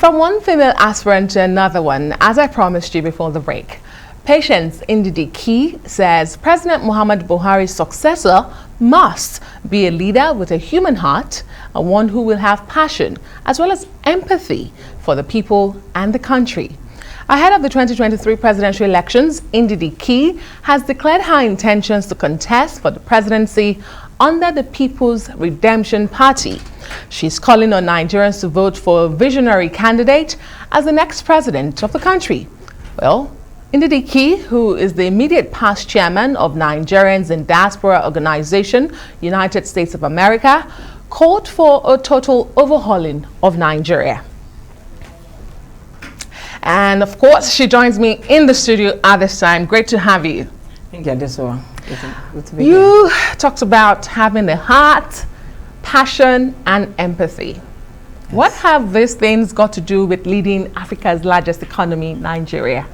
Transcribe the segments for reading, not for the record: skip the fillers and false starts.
From one female aspirant to another one, as I promised you before the break, Patience Ndidi Key says President Muhammadu Buhari's successor must be a leader with a human heart and one who will have passion as well as empathy for the people and the country. Ahead of the 2023 presidential elections, Ndidi Key has declared her intentions to contest for the presidency under the People's Redemption Party. She's calling on Nigerians to vote for a visionary candidate as the next president of the country. Well, Ndidi Key, who is the immediate past chairman of Nigerians in Diaspora Organization, United States of America, called for a total overhauling of Nigeria. And of course, she joins me in the studio at this time. Great to have you. Thank you, Adesola. Good to be You talked about having a heart, passion, and empathy. Yes. What have these things got to do with leading Africa's largest economy, Nigeria?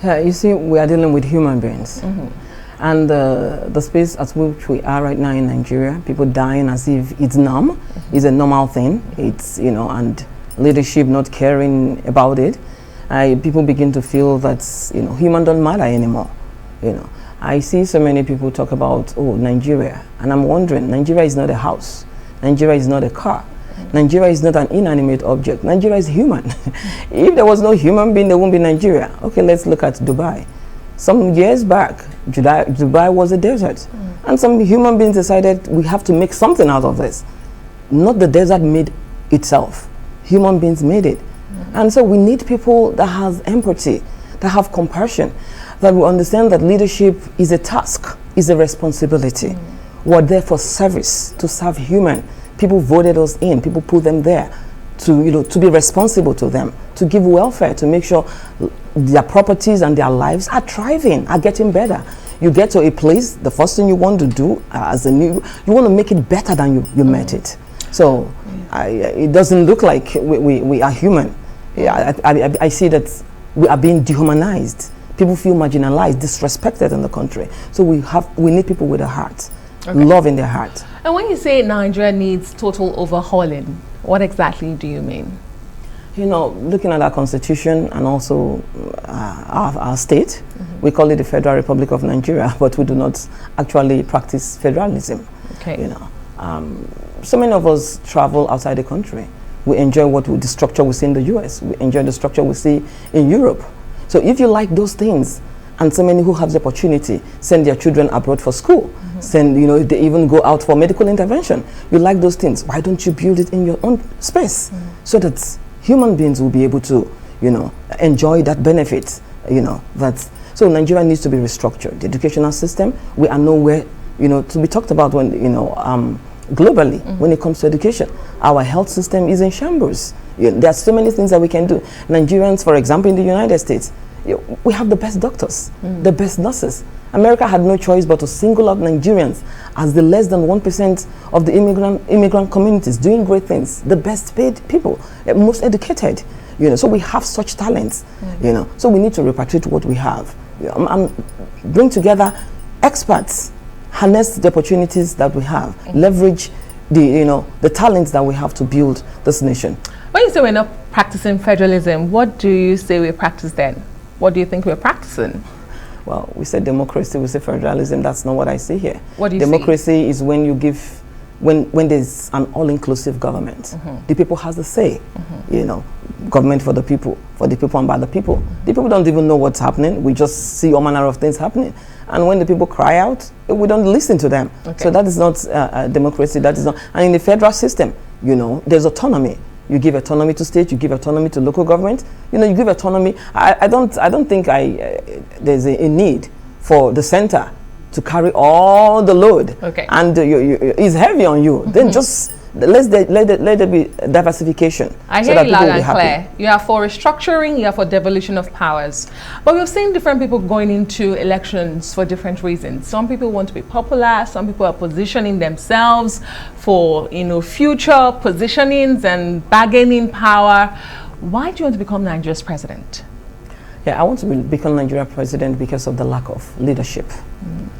You see, we are dealing with human beings. And the space at which we are right now in Nigeria, people dying as if it's normal, is a normal thing. It's, you know, and leadership not caring about it. People begin to feel that, you know, human don't matter anymore. You know, I see so many people talk about, oh, Nigeria, and I'm wondering, Nigeria is not a house. Nigeria is not a car. Nigeria is not an inanimate object. Nigeria is human. If there was no human being, there wouldn't be Nigeria. Okay, let's look at Dubai. Some years back, Dubai was a desert. And some human beings decided we have to make something out of this. Not the desert made itself. Human beings made it. And so we need people that have empathy, that have compassion, that will understand that leadership is a task, is a responsibility. We're there for service, to serve human. People voted us in, people put them there to, you know, to be responsible to them, to give welfare, to make sure their properties and their lives are thriving, are getting better. You get to a place, the first thing you want to do as a new, you want to make it better than you met it. So it doesn't look like we are human. I see that we are being dehumanized. People feel marginalized, disrespected in the country. So we need people with a heart, love in their heart. And when you say Nigeria needs total overhauling, what exactly do you mean? You know, looking at our constitution and also our state, we call it the Federal Republic of Nigeria, but we do not actually practice federalism. Okay. You know, so many of us travel outside the country. We enjoy the structure we see in the US. We enjoy the structure we see in Europe. So if you like those things, and so many who have the opportunity send their children abroad for school, send, you know, they even go out for medical intervention. You like those things. Why don't you build it in your own space so that human beings will be able to, you know, enjoy that benefit, you know, so Nigeria needs to be restructured. The educational system, we are nowhere, you know, to be talked about when, you know, globally, when it comes to education. Our health system is in shambles. There are so many things that we can do. Nigerians, for example, in the United States, we have the best doctors, the best nurses. America had no choice but to single out Nigerians as the less than 1% of the immigrant communities doing great things, the best paid people, most educated. You know, so we have such talents. You know, so we need to repatriate what we have. Bring together experts, harness the opportunities that we have, leverage the talents that we have to build this nation. When you say we're not practicing federalism, what do you say we practice then? What do you think we're practicing? Well, we said democracy, we say federalism. That's not what I see here. What do you Democracy is when you give, when there's an all-inclusive government. The people has the say. You know, government for the people and by the people. The people don't even know what's happening. We just see all manner of things happening. And when the people cry out, we don't listen to them. So that is not democracy. That is not. And in the federal system, you know, there's autonomy. You give autonomy to state. You give autonomy to local government. You know, you give autonomy. I don't think there's a need for the center to carry all the load. And it's heavy on you. Then just let there be diversification. I hear you loud and clear. You are for restructuring, you are for devolution of powers. But we've seen different people going into elections for different reasons. Some people want to be popular, some people are positioning themselves for, you know, future positionings and bargaining power. Why do you want to become Nigeria's president? Yeah, I want to become Nigeria president because of the lack of leadership.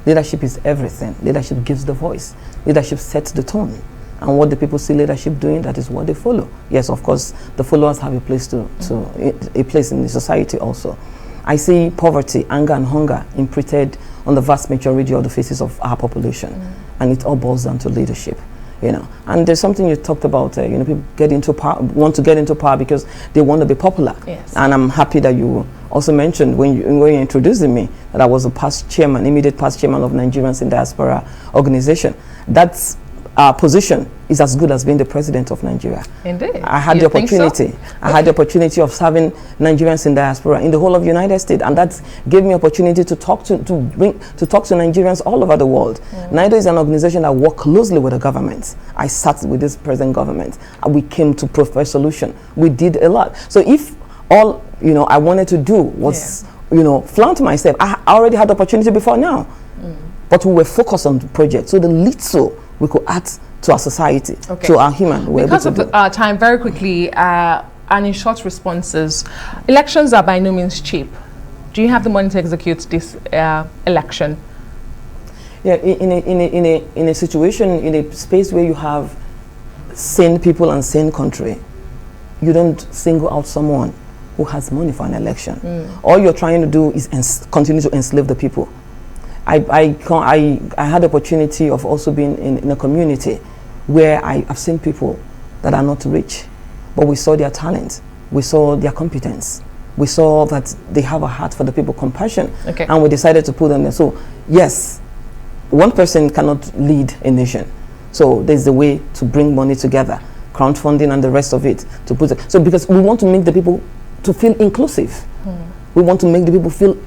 Leadership is everything. Leadership gives the voice. Leadership sets the tone. And what the people see leadership doing, that is what they follow. Yes, of course, the followers have a place a place in the society also. I see poverty, anger, and hunger imprinted on the vast majority of the faces of our population, and it all boils down to leadership. You know, and there's something you talked about. You know, people get into power, want to get into power because they want to be popular. Yes. And I'm happy that you also mentioned when you introducing me that I was a past chairman, immediate past chairman of Nigerians in Diaspora organization. That's our position is as good as being the president of Nigeria. Indeed. I had the opportunity. So? I had the opportunity of serving Nigerians in diaspora in the whole of the United States, and that gave me opportunity to talk to Nigerians all over the world. NIDO is an organization that works closely with the government. I sat with this present government, and we came to provide a solution. We did a lot. So if all I wanted to do was flaunt myself, I already had the opportunity before now, but we were focused on the project. So the little we could add to our society, to our human. Because of the time, very quickly, and in short responses, elections are by no means cheap. Do you have the money to execute this election? Yeah, in a situation, in a space where you have sane people and sane country, you don't single out someone who has money for an election. All you're trying to do is continue to enslave the people. I had the opportunity of also being in a community where I have seen people that are not rich, but we saw their talent, we saw their competence, we saw that they have a heart for the people, compassion, and we decided to put them there. So yes, one person cannot lead a nation. So there's a way to bring money together, crowdfunding and the rest of it, to put it. So because we want to make the people to feel inclusive, we want to make the people feel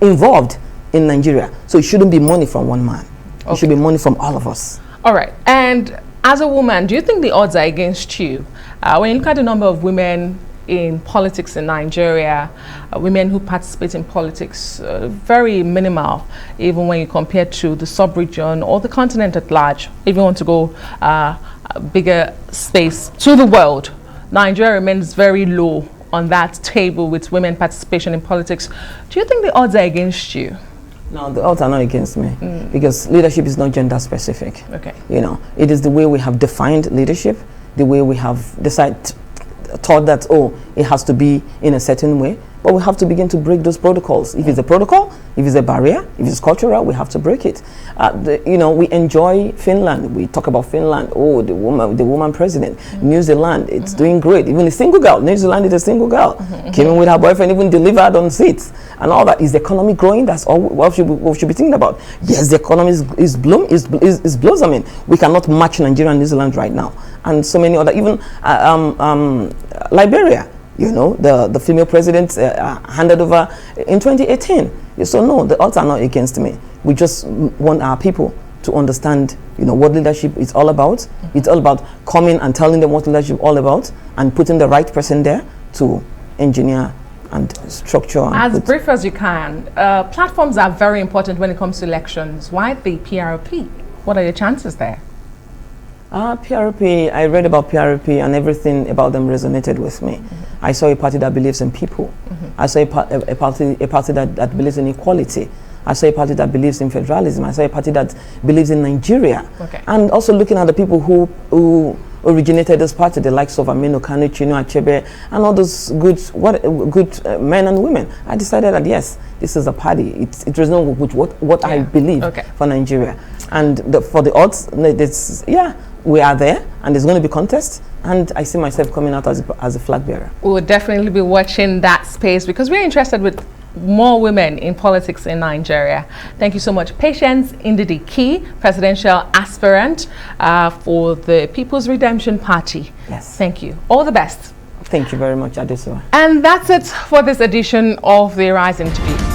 involved in Nigeria. So it shouldn't be money from one man. It should be money from all of us. All right. And as a woman, do you think the odds are against you? When you look at the number of women in politics in Nigeria, women who participate in politics, very minimal, even when you compare to the sub-region or the continent at large. If you want to go a bigger space to the world, Nigeria remains very low on that table with women participation in politics. Do you think the odds are against you? No, the odds are not against me, because leadership is not gender specific. It is the way we have defined leadership, the way we have thought that, it has to be in a certain way, but we have to begin to break those protocols. If it's a protocol, if it's a barrier, if it's cultural, we have to break it. We enjoy Finland. We talk about Finland. Oh, the woman president. New Zealand, it's doing great. Even a single girl. New Zealand is a single girl. Came in with her boyfriend, even delivered on seats and all that. Is the economy growing? That's all what we should be thinking about. Yes, the economy is blossoming. We cannot match Nigeria and New Zealand right now, and so many other. Even Liberia. The female president handed over in 2018. So no, the odds are not against me. We just want our people to understand, what leadership is all about. It's all about coming and telling them what leadership is all about and putting the right person there to engineer and structure. As brief as you can, platforms are very important when it comes to elections. Why the PRP? What are your chances there? PRP, I read about PRP and everything about them resonated with me. I saw a party that believes in people. I saw a party that believes in equality. I saw a party that believes in federalism. I saw a party that believes in Nigeria. And also looking at the people who originated this party, the likes of Aminu Kanu, Chino Achebe, and all those good men and women. I decided that yes, this is a party. It resonates with what I believe for Nigeria. And for the odds, we are there, and there's going to be contest, and I see myself coming out as a flag bearer. We'll definitely be watching that space because we're interested with more women in politics in Nigeria. Thank you so much. Patience Ndidi Key, presidential aspirant for the People's Redemption Party. Yes. Thank you. All the best. Thank you very much, Adesuwa. And that's it for this edition of the Rise interview.